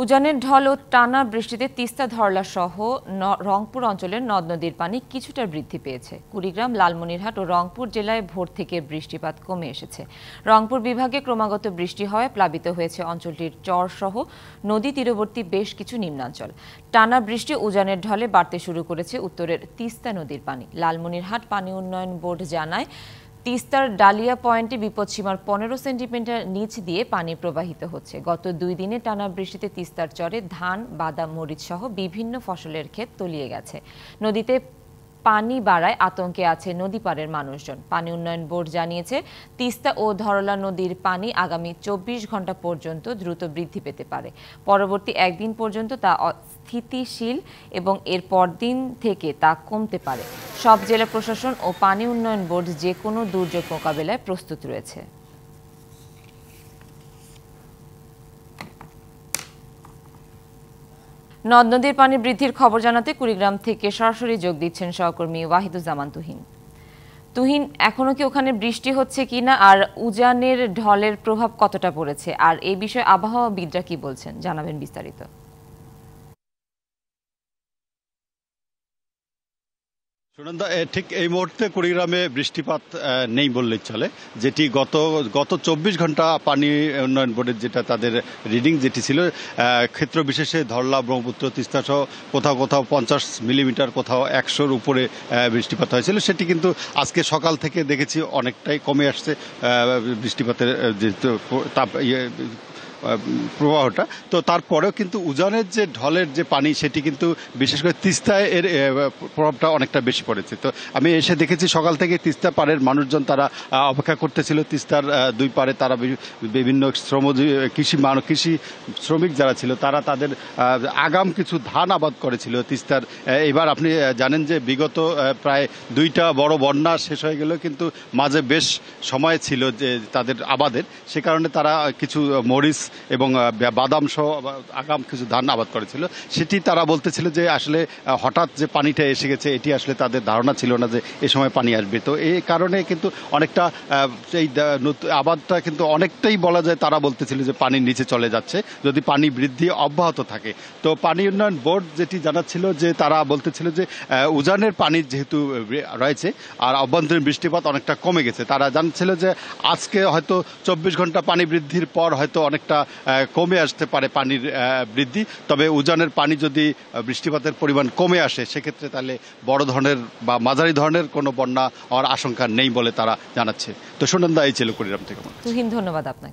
উজানের ঢল ও টানা বৃষ্টিতে তিস্তা ধরলা সহ রংপুর অঞ্চলের নদ নদীর পানি কিছুটা বৃদ্ধি পেয়েছে। কুড়িগ্রাম, লালমনিরহাট ও রংপুর জেলায় ভোর থেকে বৃষ্টিপাত কমে এসেছে। রংপুর বিভাগে ক্রমাগত বৃষ্টি হওয়ায় প্লাবিত হয়েছে অঞ্চলটির চর সহ নদী তীরবর্তী বেশ কিছু নিম্নাঞ্চল। টানা বৃষ্টি উজানের ঢলে বাড়তে শুরু করেছে উত্তরের তিস্তা নদীর পানি। লালমনিরহাট পানি উন্নয়ন বোর্ড জানায়, তিস্তার ডালিয়া পয়েন্টে বিপদসীমার 15 সেন্টিমিটার নিচ দিয়ে পানি প্রবাহিত হচ্ছে। গত 2 দিনে টানা বৃষ্টিতে তিস্তার চরে ধান, বাদাম, মরিচ সহ বিভিন্ন ফসলের ক্ষেত তলিয়ে গেছে। নদীতে পানি বাড়ায় আতঙ্কে আছে নদী পাড়ের মানুষজন। পানি উন্নয়ন বোর্ড জানিয়েছে, তিস্তা ও ধরলা নদীর পানি আগামী 24 ঘন্টা পর্যন্ত দ্রুত বৃদ্ধি পেতে পারে। পরবর্তী একদিন পর্যন্ত তা স্থিতিশীল এবং এর পরদিন থেকে তা কমতে পারে। সব জেলা প্রশাসন ও পানি উন্নয়ন বোর্ড যে কোনো দুর্যোগ মোকাবেলায় প্রস্তুত রয়েছে। নদ নদীর পানি বৃদ্ধির খবর জানাতে কুড়িগ্রাম থেকে সরাসরি যোগ দিচ্ছেন সহকর্মী ওয়াহিদুজ্জামান তুহিন। তুহিন, এখনো কি ওখানে বৃষ্টি হচ্ছে কিনা, আর উজানের ঢলের প্রভাব কতটা পড়েছে, আর এই বিষয়ে আবহাওয়াবিদরা কি বলছেন, জানাবেন বিস্তারিত। সুনন্দা, ঠিক এই মুহূর্তে কুড়িগ্রামে বৃষ্টিপাত নেই বললেই চলে। যেটি গত 24 ঘন্টা পানি উন্নয়ন বোর্ডের যেটা তাদের রিডিং যেটি ছিল, ক্ষেত্র বিশেষে ধরলা, ব্রহ্মপুত্র, তিস্তা সহ কোথাও কোথাও 50 মিলিমিটার, কোথাও 100-র উপরে বৃষ্টিপাত হয়েছিল। সেটি কিন্তু আজকে সকাল থেকে দেখেছি অনেকটাই কমে আসছে বৃষ্টিপাতের যে প্রবাহটা। তো তারপরেও কিন্তু উজানের যে ঢলের যে পানি, সেটি কিন্তু বিশেষ করে তিস্তায় এর প্রভাবটা অনেকটা বেশি পড়েছে। তো আমি এসে দেখেছি সকাল থেকে তিস্তা পাড়ের মানুষজন তারা অপেক্ষা করতেছিল। তিস্তার দুই পাড়ে তারা বিভিন্ন কৃষি শ্রমিক যারা ছিল তারা তাদের আগাম কিছু ধান আবাদ করেছিল তিস্তার। এবার আপনি জানেন যে বিগত প্রায় 2টা বড় বন্যা শেষ হয়ে গেলেও কিন্তু মাঝে বেশ সময় ছিল যে তাদের আবাদের, সে কারণে তারা কিছু মরিচ এবং বাদাম সহ আগাম কিছু ধান আবাদ করেছিল। সেটি তারা বলতেছিল যে আসলে হঠাৎ যে পানিটা এসে গেছে, এটি আসলে তাদের ধারণা ছিল না যে এ সময় পানি আসবে। তো এই কারণে কিন্তু অনেকটা এই আবাদটা কিন্তু অনেকটাই বলা যায় তারা বলতেছিল যে পানির নিচে চলে যাচ্ছে যদি পানি বৃদ্ধি অব্যাহত থাকে। তো পানি উন্নয়ন বোর্ড যেটি জানাচ্ছিল যে তারা বলতেছিল যে উজানের পানি যেহেতু রয়েছে আর অভ্যন্তরীণ বৃষ্টিপাত অনেকটা কমে গেছে, তারা জানাচ্ছিল যে আজকে হয়তো 24 ঘন্টা পানি বৃদ্ধির পর হয়তো অনেকটা কমে আসতে পারে পানির বৃদ্ধি। তবে উজানের পানি যদি বৃষ্টিপাতের পরিমাণ কমে আসে, সেক্ষেত্রে তাহলে বড় ধরনের বা মাঝারি ধরনের কোনো বন্যা হওয়ার আশঙ্কা নেই বলে তারা জানাচ্ছে। তো সুনন্দা, এই ছিল কুড়িগ্রাম থেকে। ধন্যবাদ আপনাকে।